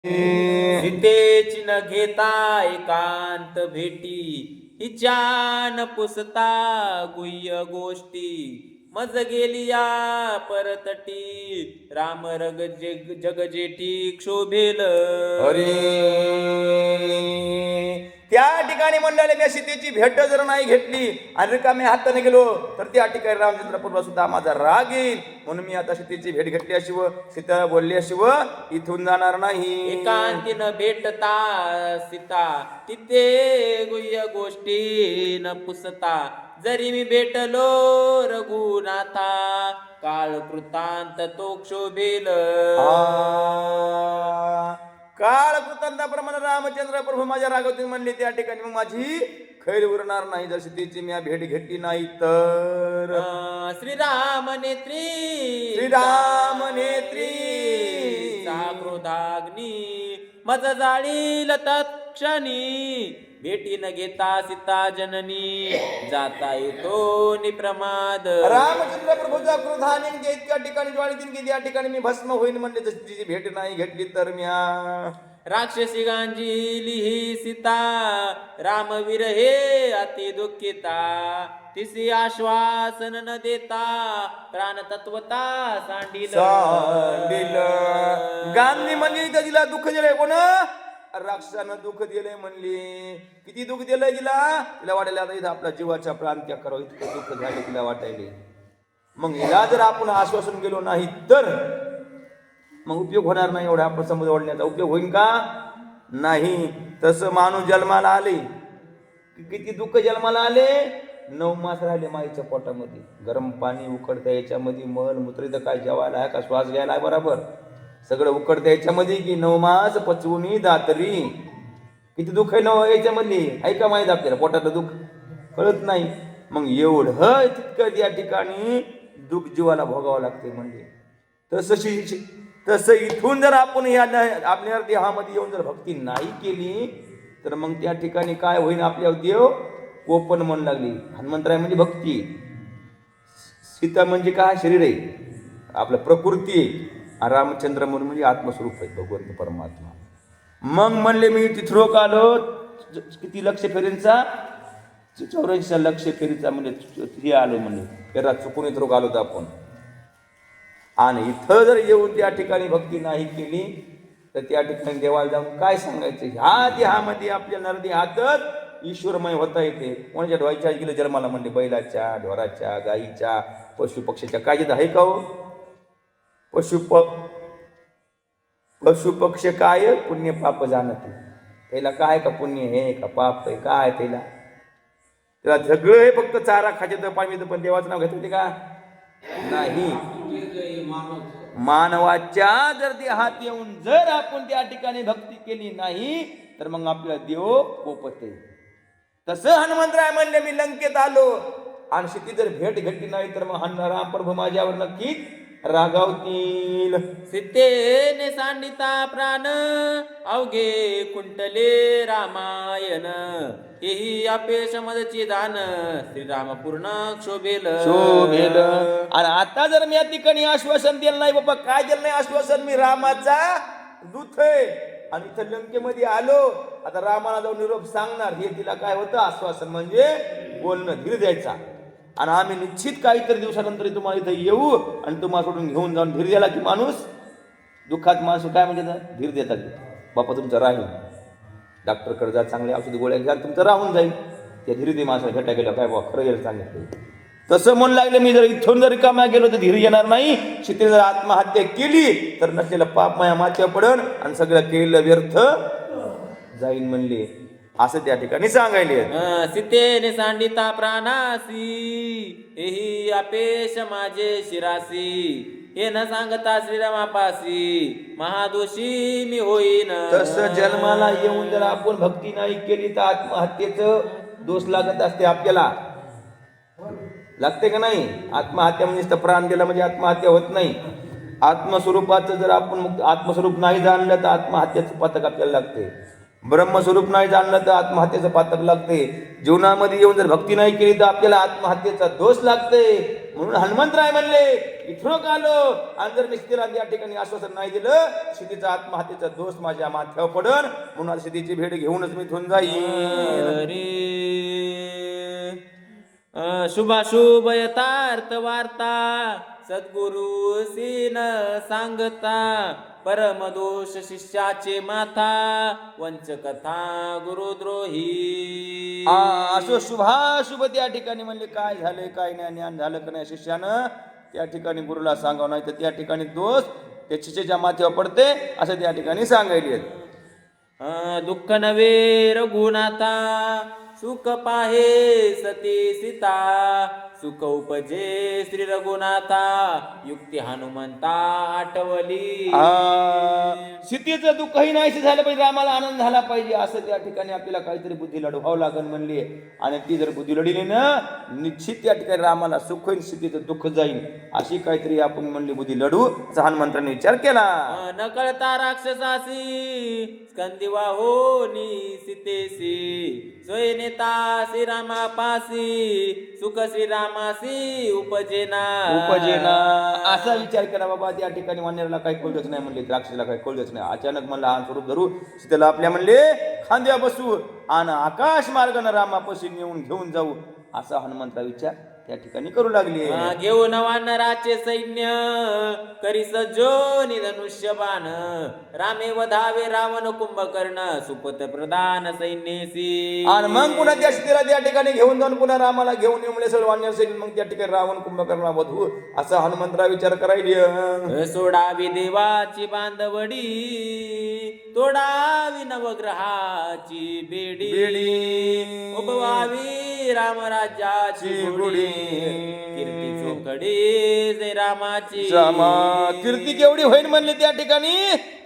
सीतेची न घेता एकांत भेटी, हिच्या न पुसता गुह्य गोष्टी, मज गेलिया परतटी, राम रग जगजेठी क्षोभेल. अरे त्या ठिकाणी म्हणलेले मी सीतेची भेट जर नाही घेतली आणि रिकामी हाताने गेलो तर त्या ठिकाणी रामचंद्र प्रभू सुद्धा माझा राग येईल, म्हणून मी आता सीतेची भेट घेतल्याशिवाय सीता बोलल्याशिवाय इथून जाणार नाही. एकांतीन भेटता सीता, तिथे गुह्य गोष्टी न पुसता, जरी मी भेटलो रघुनाथा, काळ कृतांत तो क्षोभेल. काळ कृतांताप्रमाणे रामचंद्र प्रभू माझ्या रागावतीन म्हणले त्या ठिकाणी मग माझी खैर उरणार नाही जर सीतेची मी भेट घेतली नाही तर. श्रीराम नेत्री, श्रीराम नेत्री, क्रोधाग्नी मज जाळील तत्क्षणी, भेटी न घेता सीता जननी, जाता येतो निप्रमाद. रामचंद्र प्रभूचा क्रोधाने इतक्या ठिकाणी ज्वाळीतील की त्या ठिकाणी मी भस्म होईन म्हणले जशी तिची भेट नाही घेतली तर म्या. राक्षसी गांजीली ही सीता, रामवीर हे अति दुःखिता, तिसी आश्वासन न देता, प्राण तत्वता सांडिल. गांधी म्हणली तर तिला दुःख दिलंय कोण? राक्षसानं दुःख दिलंय म्हणली. किती दुःख दिलंय तिला? तिला वाटायला आता इथं आपला जीवाचा प्राण त्याग करावं इतकं दुःख झाले तिला वाटायले. मग हिला जर आपण आश्वासन गेलो नाही तर मग उपयोग होणार नाही. एवढा आपण समज ओढण्याचा उपयोग होईल का? नाही. तसं माणूस जन्माला आले किती दुःख जन्माला आले. 9 मास राहिले माईच्या पोटामध्ये, गरम पाणी उकडतं याच्यामध्ये, मल मूत्र तर काय जेवायला आहे का श्वास घ्यायला आहे बरोबर सगळं उकडतं याच्यामध्ये की 9 मास पचवून दातरी. किती दुःख आहे ना याच्यामध्ये, आहे का माहीत आपल्याला? पोटातलं दुःख कळत नाही. मग एवढं तितकं त्या ठिकाणी दुःख जीवाला भोगावं लागते. म्हणजे तसं इथून जर आपण या आपल्या देहामध्ये येऊन जर भक्ती नाही केली तर मग त्या ठिकाणी काय होईल? आपल्या देव कोपन म्हणू लागली. हनुमंतराय म्हणजे भक्ती, सीता म्हणजे काय? शरीर आहे आपलं, प्रकृती आहे. रामचंद्र म्हणून म्हणजे आत्मस्वरूप आहे भगवंत परमात्मा. मग म्हणले मी तिथरोक आलो किती लक्ष फेरींचा? 84 लक्ष फेरीचा म्हणजे हे आलो म्हणले फेरा चुकून इथरोक आलो तर आपण. आणि इथं जर येऊन त्या ठिकाणी भक्ती नाही केली तर त्या ठिकाणी देवाला जाऊन काय सांगायचं? ह्या देहामध्ये आपल्या नरदेहातच ईश्वरमय होता येते. कोणाच्या ढोयच्या गेलं जन्माला म्हणले, बैलाच्या, ढोराच्या, गाईच्या, पशु पक्षाच्या. काय आहे का हो? पशु पक्ष काय पुण्य पाप जाणते. त्याला काय का पुण्य हे का पाप आहे काय? त्याला सगळं हे फक्त चारा खायचं पाणी, पण देवाचं नाव घेत होते का? नाही. मानवाच्या जर देहात येऊन जर आपण त्या ठिकाणी भक्ती केली नाही तर मग आपल्याला देव कोपते. तसं हनुमंतराय म्हणले मी लंकेत आलो आणि शेती जर भेट घेतली नाही तर मग राम प्रभू माझ्यावर नक्कीच रागावतील. सीतेने सांडिता प्राण, अवघे कुंटले रामायण, हेही अपेश मदची दान, श्रीराम पूर्ण क्षोभेल. आणि आता जर मी या ठिकाणी आश्वासन दिलं नाही बाबा, काय दिलं नाही आश्वासन? मी रामाचा दूत आहे आणि इथं लंकेमध्ये आलो, आता रामाला जाऊन निरोप सांगणार. हे तिला काय होतं? आश्वासन म्हणजे बोलणं, धीर द्यायचा. आणि आम्ही निश्चित काहीतरी दिवसानंतर तुम्हाला इथं येऊ आणि तुम्हाला सोडून घेऊन जाऊन. धीर द्यायला की माणूस दुःखात माणूस काय म्हणजे धीर देतात. बापा तुमचं राहील, डॉक्टरकडे जा, चांगले औषधी गोळ्या घ्या, तुमचं राहून जाईल. त्या धीर दे माणसाला भेटा गेला काय बाबा खरं गेलं सांगितलं. तसं म्हणू लागले मी जर इथून जर रिकाम्या गेलो तर धीर येणार नाही. सीते जर आत्महत्या केली तर नसलेलं पाप माया माथ्यावर पडन आणि सगळं केलेलं व्यर्थ जाईन म्हणले. असं त्या ठिकाणी सांगायले. सीतेने सांडिता प्राणासी, हेही अपेश माझे शिरासी, हे न सांगता श्रीरामापासी, महादोषी मी होईन. तसं जन्माला येऊन जर आपण भक्ती नाही केली तर आत्महत्येचं दोष लागत असते आपल्याला. लागते का नाही? आत्महत्या म्हणजे प्राण दिला म्हणजे आत्महत्या होत नाही. आत्मस्वरूपाचं जर आपण आत्मस्वरूप नाही जाणलं तर आत्महत्याचं पातक आपल्याला लागते. ब्रह्मस्वरूप नाही जाणलं तर आत्महत्येचं पातक लागते. जीवनामध्ये येऊन जर भक्ती नाही केली तर आपल्याला आत्महत्येचा दोष लागते. म्हणून हनुमंतराय म्हणले इथून आलो आणि जर मी सीतेला या ठिकाणी आश्वासन नाही दिलं सीतेचा आत्महत्येचा दोष माझ्या माथ्यावर पडन. म्हणून आज सीतेची भेट घेऊनच मी इथून जाईन. शुभाशुभ यथार्थ वार्ता सद्गुरु सीन सांगता परम दोष शिष्याचे माथा वंचकथा गुरुद्रोही. असो शुभाशुभ त्या ठिकाणी म्हणले काय झाले काय नाही ज्ञान झालं का नाही शिष्यानं त्या ठिकाणी गुरुला सांगावं नाही तर त्या ठिकाणी दोष त्या शिष्याच्या माथ्यावर पडते असं त्या ठिकाणी सांगायले. दुःख नवे रघुनाथा सुख पाहे सती सीता सुख उपजे श्री रघुनाथा युक्ती हनुमंता आठवली. सीतेचं दुःखही नाहीसे झालं पाहिजे रामाला आनंद झाला पाहिजे असं त्या ठिकाणी आपल्याला काहीतरी बुद्धी लढवावं लागेल म्हणली. आणि ती जर बुद्धी लढली ना निश्चित त्या ठिकाणी रामाला सुख होईल सीतेचं दुःख जाईल अशी काहीतरी आपण म्हणली बुद्धी लढू असा हनुमंतांनी विचार केला. न कळता राक्षसासी स्कंदिवा होनी सीतेसी सोय नेता श्रीरामा पासी सुख श्रीरामासी उपजेना असा विचार केला. बाबा त्या ठिकाणी वानराला काही कळलंच नाही म्हणले राक्षसाला काही कळलंच नाही. अचानक म्हणला हा स्वरूप धरू सीतेला आपल्या म्हणले खांद्या बसू आणि आकाश मार्गाने रामापाशी नेऊन घेऊन जाऊ असा हनुमंता विचार त्या ठिकाणी करू लागली. घेऊन वानराचे सैन्य करी सज्जो धनुष्य बाण रामे वधावे रावण कुंभकर्ण सुपत प्रधान सैन्यसी. आणि मग पुन्हा त्या सीतेला त्या ठिकाणी घेऊन जाऊन पुन्हा रामाला घेऊन येऊ सगळं वानर सैन्य मग त्या ठिकाणी रावण कुंभकर्ण वधू असा हनुमंतरा विचार करायली. सोडावी देवाची बांधवडी तोडावी नवग्रहाची बेडी उपवावी रामराज्याची गुढी कीर्ती चोखडी जय रामाची. कीर्ती केवढी होईल म्हणले त्या ठिकाणी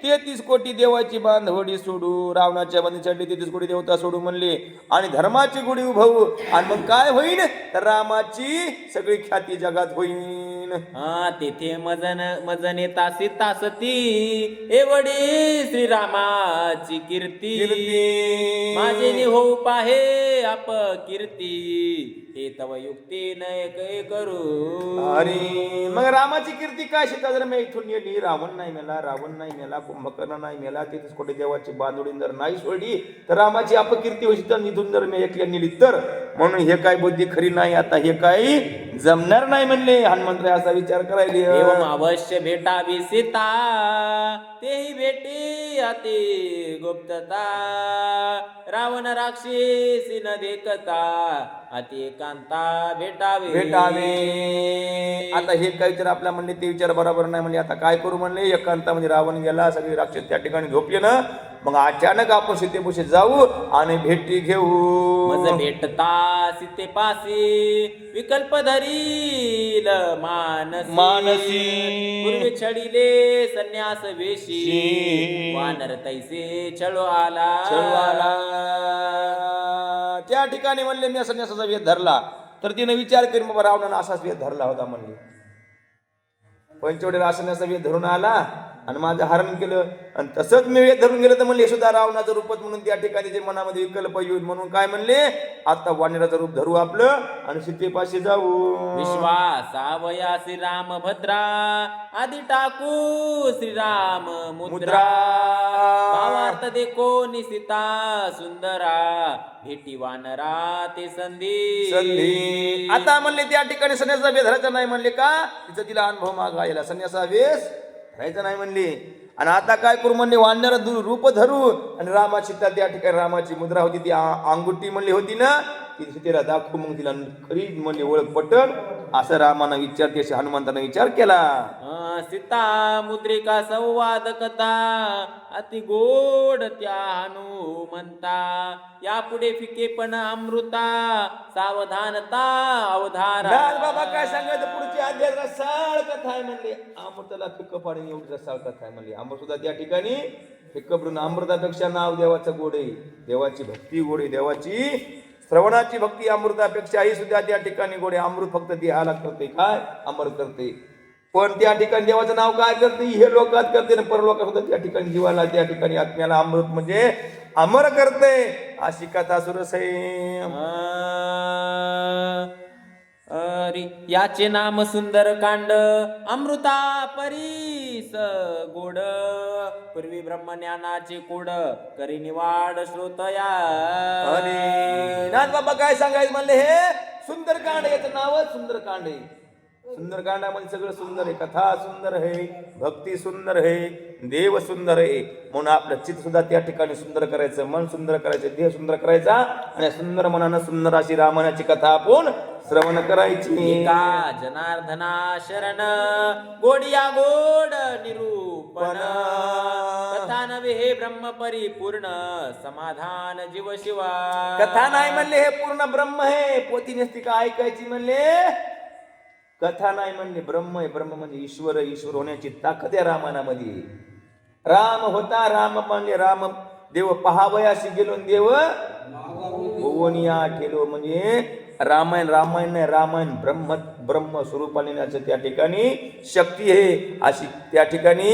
33 कोटी देवाची बांधवडी सोडू रावणाच्या बंदी चढली 33 कोटी देवता सोडू म्हणले आणि धर्माची गुढी उभवू आणि मग काय होईल तर रामाची सगळी ख्याती जगात होईल. तेथे मजन येता सीता सती एवढी श्रीरामाची कीर्ती माझे निहो पाहे आप कीर्ती हे तव युक्ती नय करू. अरे मग रामाची कीर्ती काय सीता जर मी इथून नेली रावण नाही मेला कुंभकर्ण नाही मेला 33 कोटी देवाची बांधवडी जर नाही सोडली तर रामाची अपकीर्ती होईल. तर इथून जर मी एकल्या नेली तर म्हणून हे काय बुद्धी खरी नाही आता हे काही जमणार नाही म्हणले हनुमंत असा विचार करायले. एवं अवश्य भेटावी सीता तेही भेटी अति गुप्तता रावण राक्षसी न देखता अति एकांता भेटावे. आता हे काही तर आपल्या म्हणले ते विचार बरोबर नाही म्हणले आता काय करू म्हणले एकांता म्हणजे रावण गेला सगळे राक्षस त्या ठिकाणी झोपले ना मग अचानक आपण सीतेपाशी जाऊ आणि भेटी घेऊ. मज भेटता सीतेपासी विकल्प धरील मानसी पूर्वी छडिले संन्यास वेशी वानर तैसे छळो आला. त्या ठिकाणी म्हणले मी संन्यासाचा वेध धरला तर तिने विचार करून बाबा रावणानं असाच वेध धरला होता म्हणले. पंचवडीला संन्यासा वेध धरून आला आणि माझं हरण केलं आणि तसंच मी वेध धरून गेलं तर म्हणले सुद्धा रावणाचं रूपच म्हणून त्या ठिकाणी जे मनामध्ये विकल्प येईल म्हणून काय म्हणले आता वानराचं रूप धरू आपलं आणि सीतेपाशी जाऊ. विश्वासावया श्रीराम भद्रा आधी टाकू श्रीराम मुद्रा भावार्थ देखो निसिता सुंदरा भेटी वानरा ते संधी. आता म्हणले त्या ठिकाणी संन्यासा वेध धरायचा नाही म्हणले का तिचा तिला अनुभव मागायला संन्यासा वेश राहायचं नाही म्हणली. आणि आता काय करू म्हणले वानर रूप धरू आणि रामाची त्या ठिकाणी रामाची मुद्रा होती ती अंगुठी म्हणली होती ना ती सीतेला दाखवू मग तिला खरी म्हणली ओळख पटल असं रामानं विचार ते हनुमंतानं विचार केला. सीता मुद्रिका संवाद कथा अति गोड त्या हनुमंता यापुढे फिकेपण अमृता सावधानता अवधारा. बाबा काय सांगायचं पुढची अध्याय रसाळ कथा आहे म्हणले अमृताला फिक्क पाणी एवढी रसाळ कथा आहे म्हणली. अमृत सुद्धा त्या ठिकाणी फिक्क पडून अमृतापेक्षा नाव देवाचं गोड आहे देवाची भक्ती गोड आहे देवाची श्रवणाची भक्ती अमृतापेक्षा ही सुद्धा त्या ठिकाणी गोडे. अमृत फक्त देहाला करते काय अमर करते पण त्या ठिकाणी देवाचं नाव काय करते हे लोकात करते ना परलोकात सुद्धा त्या ठिकाणी जीवाला त्या ठिकाणी आत्म्याला अमृत म्हणजे अमर करते अशी कथा सुरस आहे. याचे नाम सुंदर कांड अमृता परीस गोड पूर्वी ब्रह्मज्ञानाचे कोड करी निवाड श्रोतया. आणि नाथ बाबा काय सांगायचं म्हणले हे सुंदरकांड, याचं नावच सुंदरकांड आहे. सुंदरकांडामध्ये सगळं सुंदर आहे. कथा सुंदर आहे, भक्ती सुंदर आहे, देव सुंदर आहे. म्हणून आपलं चित्त सुद्धा त्या ठिकाणी सुंदर करायचं, मन सुंदर करायचं, देह सुंदर करायचा आणि सुंदर मनानं सुंदर अशी रामायणाची कथा आपण श्रवण करायची. का जनार्दना शरण गोडिया गोड निरूपण कथा नव्हे हे ब्रह्म परिपूर्ण समाधान जीव शिवा. कथा नाही म्हणले हे पूर्ण ब्रह्म आहे. पोथी नसती का ऐकायची म्हणले. कथा नाही म्हणले ब्रह्म आहे. ब्रह्म म्हणजे ईश्वर. ईश्वर होण्याची ताकद आहे रामायणामध्ये. राम होता, राम म्हणले राम देव पहावयाशी गेलो, देव भुवनिया ठेलो. म्हणजे रामायण रामायण नाही, रामायण ब्रह्म ब्रह्म स्वरूपाने त्या ठिकाणी शक्ती आहे. अशी त्या ठिकाणी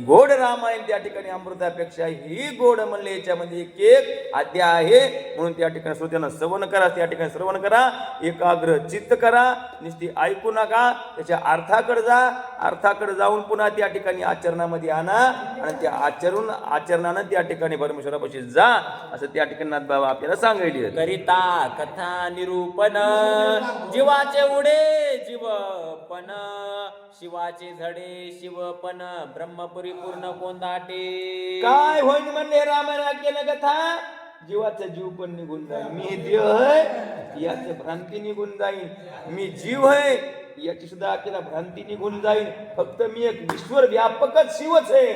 गोड रामायण त्या ठिकाणी अमृतापेक्षा ही गोड म्हणले. याच्यामध्ये एक एक अध्याय आहे. म्हणून त्या ठिकाणी श्रोत्यांना श्रवण करा, त्या ठिकाणी श्रवण करा, एकाग्र चित्त करा, नुसती ऐकू नका, त्याच्या अर्थाकडे जा. अर्थाकडे जाऊन पुन्हा त्या ठिकाणी आचरणामध्ये आणा आणि त्या आचरणानं त्या ठिकाणी परमेश्वरापाशी जा, असं त्या ठिकाणी नाथबाबा आपल्याला सांगितले. करिता कथा निरूपण जीवाचे उडे जीवपण शिवाचे झडे शिवपण ब्रह्म परिपूर्ण कोंदाटे. काय होईल म्हणले रामायण केलं कथा. जीवाचा जीव पण निघून जाईल. मी देव आहे याची भ्रांती निघून जाईल. मी जीव आहे याची सुद्धा आपल्याला भ्रांती निघून जाईल. फक्त मी एक ईश्वर व्यापकच शिवच आहे.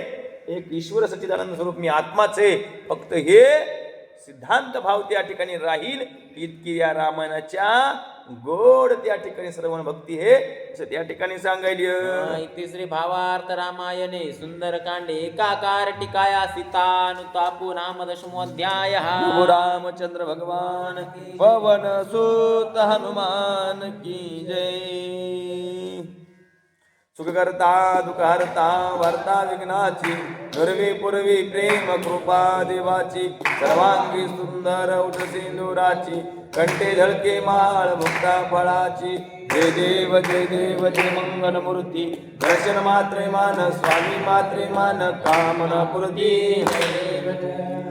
एक ईश्वर सच्चिदानंद स्वरूप मी आत्माच आहे. फक्त हे सिद्धांत भाव त्या ठिकाणी राहील. इतकी या रामायणाच्या गोड त्या ठिकाणी श्रवण भक्ती हे असं त्या ठिकाणी सांगायली. तिसरी भावार्थ रामायणे सुंदर कांडे एकाकार टिकाया सीतानुतापू नाम दशमोध्याय. रामचंद्र भगवान पवन सुत हनुमान की जय. सुखकर्ता दुःखहर्ता वार्ता विघ्नाची नरवी पूर्वी प्रेम कृपा देवाची सर्वांगी सुंदर उठ सिंदुराची कंठे झळके माळ मुक्ता फळाची. जय देव जय देव जय मंगल मूर्ती दर्शन मात्रे मान स्वामी मात्रे मान कामना पूर्ती.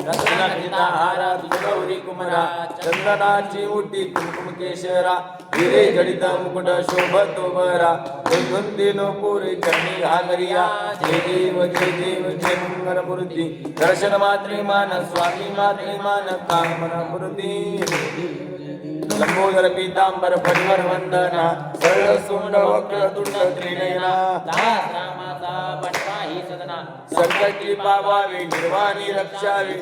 रत्नखचिताहार गौरी कुमरा चंदनाची उटी कुंकुम केशरा हिरे जडित मुकुट शोभतो बरा धुंदिनो पुरी चरणी घागरिया. जय देव जय मंगल मूर्ती दर्शन मात्रे मान स्वामी मात्रे मान कामना पूर्ती. लंबोदर पीतांबर परिवर वंदना सरळ सोंड वक्र तुंड त्रिनयना दास रामाचा बटवाही सदना संकटी पावावे निर्वाणी रक्षावे.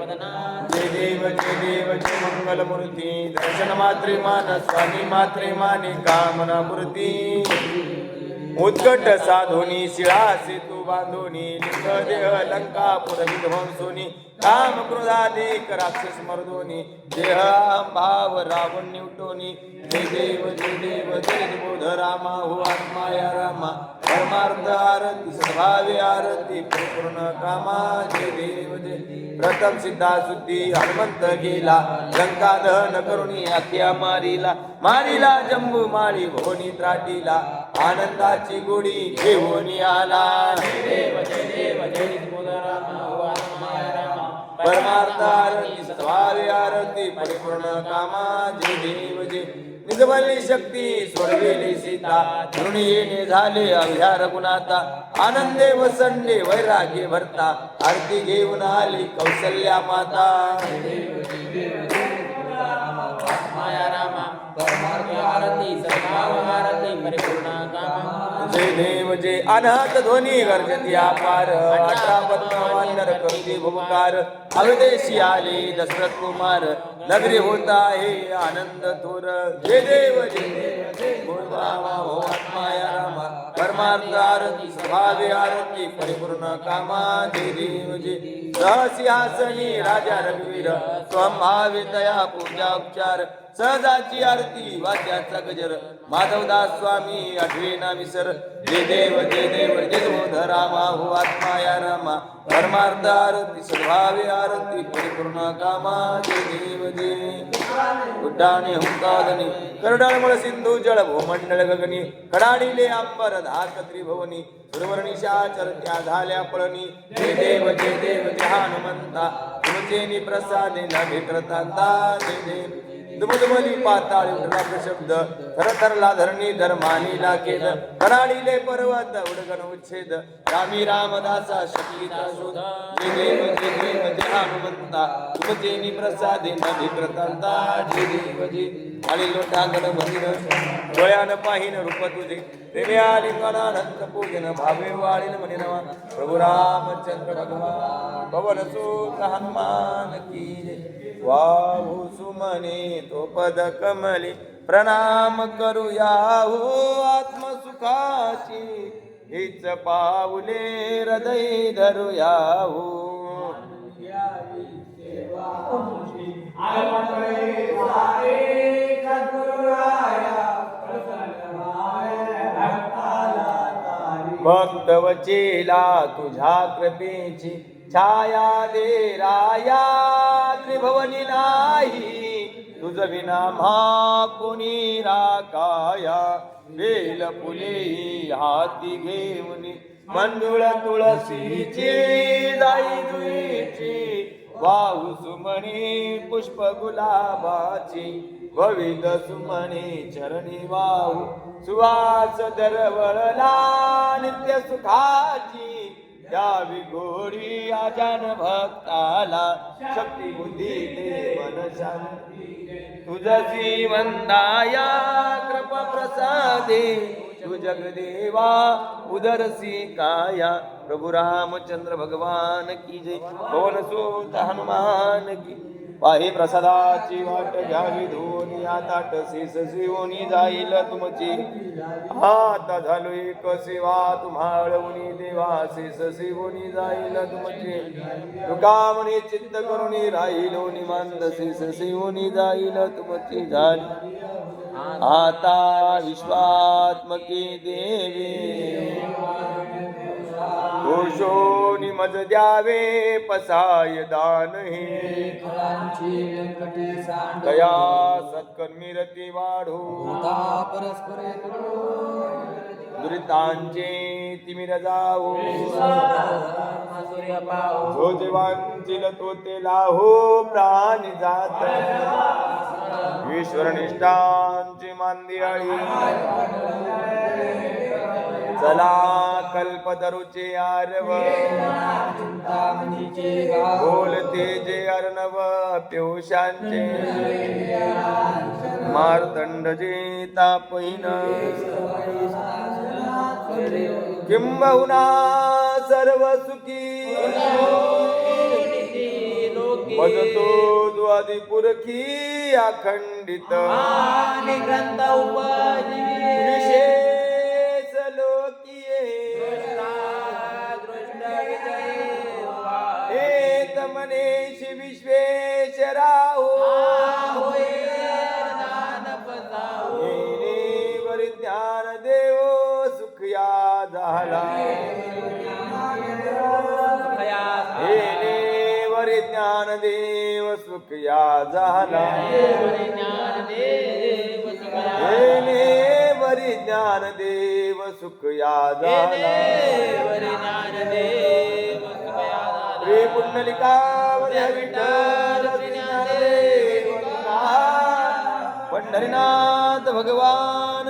वदना जय देव जय मंगल मूर्ती दर्शन मात्रे मान स्वामी मात्रे माने कामना पूर्ती. उत्कट साधोनी शिळा सेतू बांधोनी लिंग देह लंका पुर विध्वंसोनी काम क्रोधाधिक राक्षस मर्दोनी देह भाव रावण निवटोनी. जय देव जय बोध रामा हो आत्मा या रामा परमार्थ आरती सद्भावे आरती परिपूर्ण कामा. जय देव जय प्रथम सिद्धा शुद्धी हनुमंत गेला लंका दहन करुणी आख्या मारीला जंबू माळी भोनी त्राटीला आनंदाची गोडी घेऊन आला. परमार्थ आरती सद्भावे आरती परिपूर्ण कामा. जय देव जय निजबली शक्ती सोडविली सीता धृणी येणे झाले अव्या रघुनाथा. आनंदे वसंडे वैराग्य भरता आरती घेऊन आली कौशल्या माता. जय देव जय अनहत ध्वनी गर्जती अपार अठरा पद्मवानर करुती भुवकार. अवदेशी आले दशरथ कुमार नगरी होता हे आनंद थोर. जय देव जय रामा हो आत्मा या रामा परमार्थ आरती सभावे आरती परिपूर्ण कामा. जय देव जय सहसिंहासनी राजा रघुवीर स्वभावे दया पूजा उपचार. सहजाची आरती वाद्याचा गजर माधवदास स्वामी आठवे ना विसर. जय देव जय बोध रामा हो आत्मा या रामा परमार्थ आरती सद्भावे आरती परिपूर्ण कामा जय देव जय उड्डाणे हुंकादनी करडाळमळ सिंधू जळ भूमंडळ गगनी कडाडीले अंबर धाक त्रिभुवनी सुरवर्णिशाचर त्या झाल्या पळणी जय देव जय हनुमंता तुमचे प्रसादे न विक्रतांता जय देव दुमदुमली पाताळी उठला शब्द थरथरला धरणी धर्मानी लाकेद कडाडीले पर्वत उडगण उच्छेद रामी रामदासा शकीचा शोध जय देव जय हनुमंता तुमचे प्रसादे न विक्रतांता जय देव जय आणि लोटांगण मंदिर डोळ्यान पाहिन रूप तुझे प्रेमे आलिंगनानंद पूजन भावे वाळीन म्हणे नवा प्रभु रामचंद्र भगवान पवन सुत हनुमान की जय वाहू सुमने तो पद कमली प्रणाम करूया हो आत्मसुखाची हीच पाऊले हृदय धरूया हो भक्त वचेला तुझ्या कृपेची छाया दे राया त्रिभुवनी नाही तुझ विना म्हा कोणी राकाया बेल फुले हाती घेऊन मंजुळ तुळशीची जाई जुईची वाहू सुमणी पुष्प गुलाबाची भविद सुमणी चरणी वाहू सुवास दरवळला नित्य सुखाची द्यावी गोडी आजान भक्ताला शक्ती बुद्धी दे मन शांती तुझी वंदाया कृपा प्रसादे तू जगदेवा उदरसी काया प्रभु रामचंद्र भगवान की जय पवन सुत हनुमान की पाही प्रसादाची वाट घ्यावी धोनी ताट शेष शिवोनी जाईल तुमची आता झालो एक सेवा तुम्हाळवणी देवा शेष शिवोनी जाईल तुमची तुका म्हणे चित्त करुणी राहिलो निमांत शेष शिवोनी जाईल तुमची झाली आता विश्वात्मके देवी घोषोनी मज द्यावे पसाय दान हे दया सत्कर्मी रती वाढो दुरितांचे तिमिर जावो जो जीवांचिल तो ते लाहो प्राणी जात ईश्वर निष्ठांची मांदियाळी चला कल्पतरुचे आरव बोलते जे अर्णव पियुषांचे मार्तंड जे तापहीन किंबहुना सर्व सुखी भजतो द्वादिपुरखी अखंडित ग्रंथ विशेष लोकीये एक मनेश विश्वेश्वराहो वर ज्ञान देव सुखया झाला वर ज्ञान देव सुखया झाला वरी ज्ञान देव सुखया झाला रे पुंडलिकावर विठ्ठल पंढरीनाथ भगवान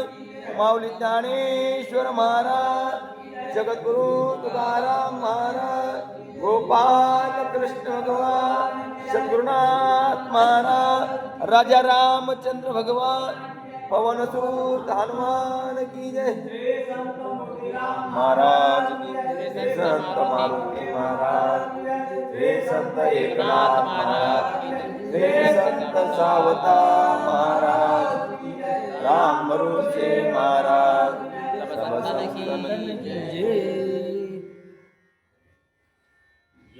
माऊली ज्ञानेश्वर महाराज जगद्गुरु तुकाराम महाराज गोपाल कृष्ण भगवान सद्गुरुनाथ महाराज राजा रामचंद्र भगवान पवन सुत हनुमान की जय महाराज की संत मारुति महाराज हे संत एकनाथ महाराज हे संत सावता महाराज राम भरोसे महाराज समस्त की जय।